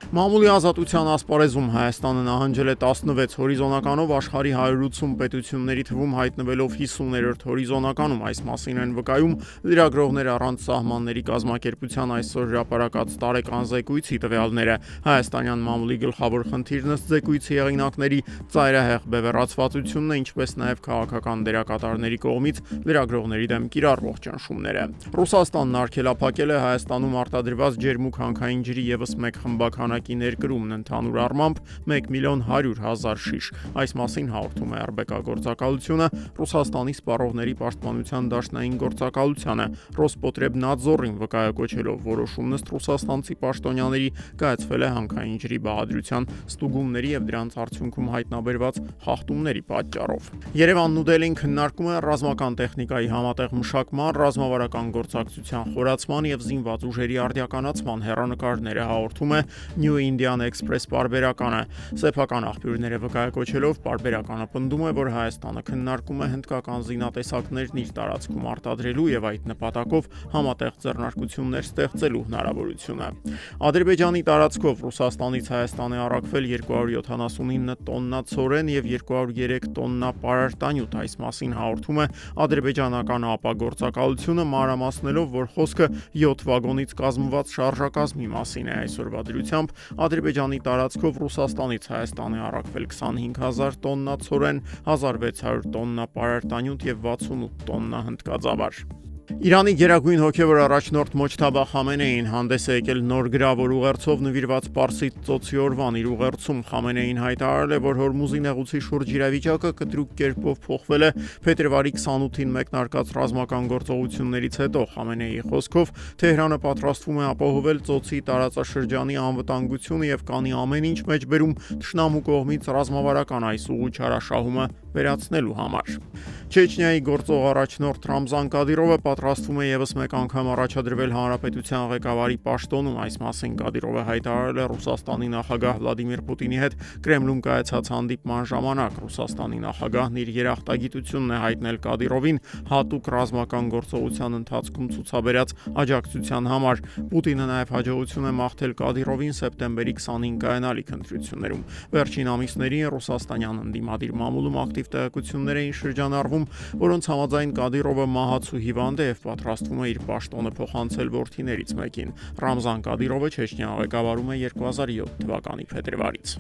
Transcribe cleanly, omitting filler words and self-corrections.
Մամուլի ազատության ասպարեզում Հայաստանը նահանջել է 16 հորիզոնականով աշխարհի 180 պետությունների թվում հայտնվելով 50-րդ հորիզոնականում, այս մասին են վկայում լրագրողներ առանց սահմանների կազմակերպության այսօր հրապարակած տարեկան զեկույցի տվյալները։ Հայաստանյան մամուլի գլխավոր խնդիրն ըստ զեկույցի հեղինակների ծայրահեղ բևեռացվածությունն է, ինչպես նաև քաղաքական դերակատարների կողմից լրագրողների դեմ կիրառվող ճնշումները։ Ռուսաստանն արգելափակել է Հայաստանում արտադրված ջերմուկ հանքային ջրի ևս մեկ խմբականակի ներկրումն ընդհանուր առմամբ 1.100.000 շիշ։ Այս մասին հաղորդում է Արկբեկագործակալությունը Ռուսաստանի սպառողների պաշտպանության դաշնային գործակալությանը Ռոսպոտրեբնադզորին վկայակոչելով որոշումն ըստ ռուսաստանցի պաշտոնյաների կայացվել է հանքային ջրի բաղադրության ստուգումների եւ դրանց արդյունքում հայտնաբերված խախտումների պատճառով։ Երևանն ու Դելին քննարկում են ռազմական տեխնիկայի համատեղ մշակման, ռազմավարական գործակցության խորացման եւ զինված ուժերի արդիականացման հեռանկարները հաղորդում է New Indian Express պարբերականը։ Սեփական աղբյուրները վկայակոչելով պարբերականը պնդում է, որ Հայաստանը քննարկում է հնդկական զինատեսակներն իր տարածքում արտադրելու եւ այդ նպատակով համատեղ ձեռնարկություններ ստեղծելու հնարավորությունը։ Ադրբեջանի տարածքով Ռուսաստանից Հայաստան է առաքվել 279 տոննա ցորեն եւ 203 տոննա պարարտանյութ։ Այս մասին հաղորդում է ադրբեջանական ապագործակալությունը, մանրամասնելով, որ խոսքը 7 վագոնից կազմված շարժակազմի մասին է։ Այսօրվա դրությամբ Ադրբեջանի տարածքով Ռուսաստանից Հայաստան է առաքվել 25000 տոննա ցորեն, 1600 տոննա պարարտանյութ եւ 68 տոննա հնդկածավալ։ Իրանի գերագույն հոգևոր առաջնորդ Մոջթաբա Խամենեին հանդես է եկել նոր գրավոր ուղերձով նվիրված Պարսից ծոցի օրվան։ Իր ուղերձում Խամենեին հայտարարել է, որ Հորմուզի նեղուցի շուրջ իրավիճակը կտրուկ կերպով փոխվել է փետրվարի 28-ին մեկնարկած ռազմական գործողություններից հետո։ Խամենեիի խոսքով Թեհրանը պատրաստվում է ապահովել ծոցի տարածաշրջանի անվտանգությունը եւ կանի ամեն ինչ մեջբերում թշնամու կողմից ռազմավարական այս ուղղչարաշահումը վերացնելու համար։ Չեչնիայի գործող առաջնորդ Ռամզան Կադիրովը պատրաստվում է եւս մեկ անգամ առաջադրվել հանրապետության ղեկավարի պաշտոնում։ Այս մասին Կադիրովը հայտարարել է Ռուսաստանի նախագահ Վլադիմիր Պուտինի հետ Կրեմլում կայացած հանդիպման ժամանակ։ Ռուսաստանի նախագահն իր երախտագիտությունն է հայտնել Կադիրովին հատուկ ռազմական գործողության ընթացքում ցուցաբերած աջակցության համար։ Պուտինը նաև հաջողություն է մաղթել Կադիրովին սեպտեմբերի 25 կայանալիք ընտրություններում։ Վերջին ամիսներին ռուսաստանյան ընդդիմադիր մամուլում ակտիվ տեղեկություններ էին շրջանառվում, որոնց համաձայն Կադիրովը մահացու հիվանդ է եւ պատրաստվում է իր պաշտոնը փոխանցել որդիներից մեկին։ Ռամզան Կադիրովը Չեչնիա ղեկավարում է 2007 թվականի փետրվարից։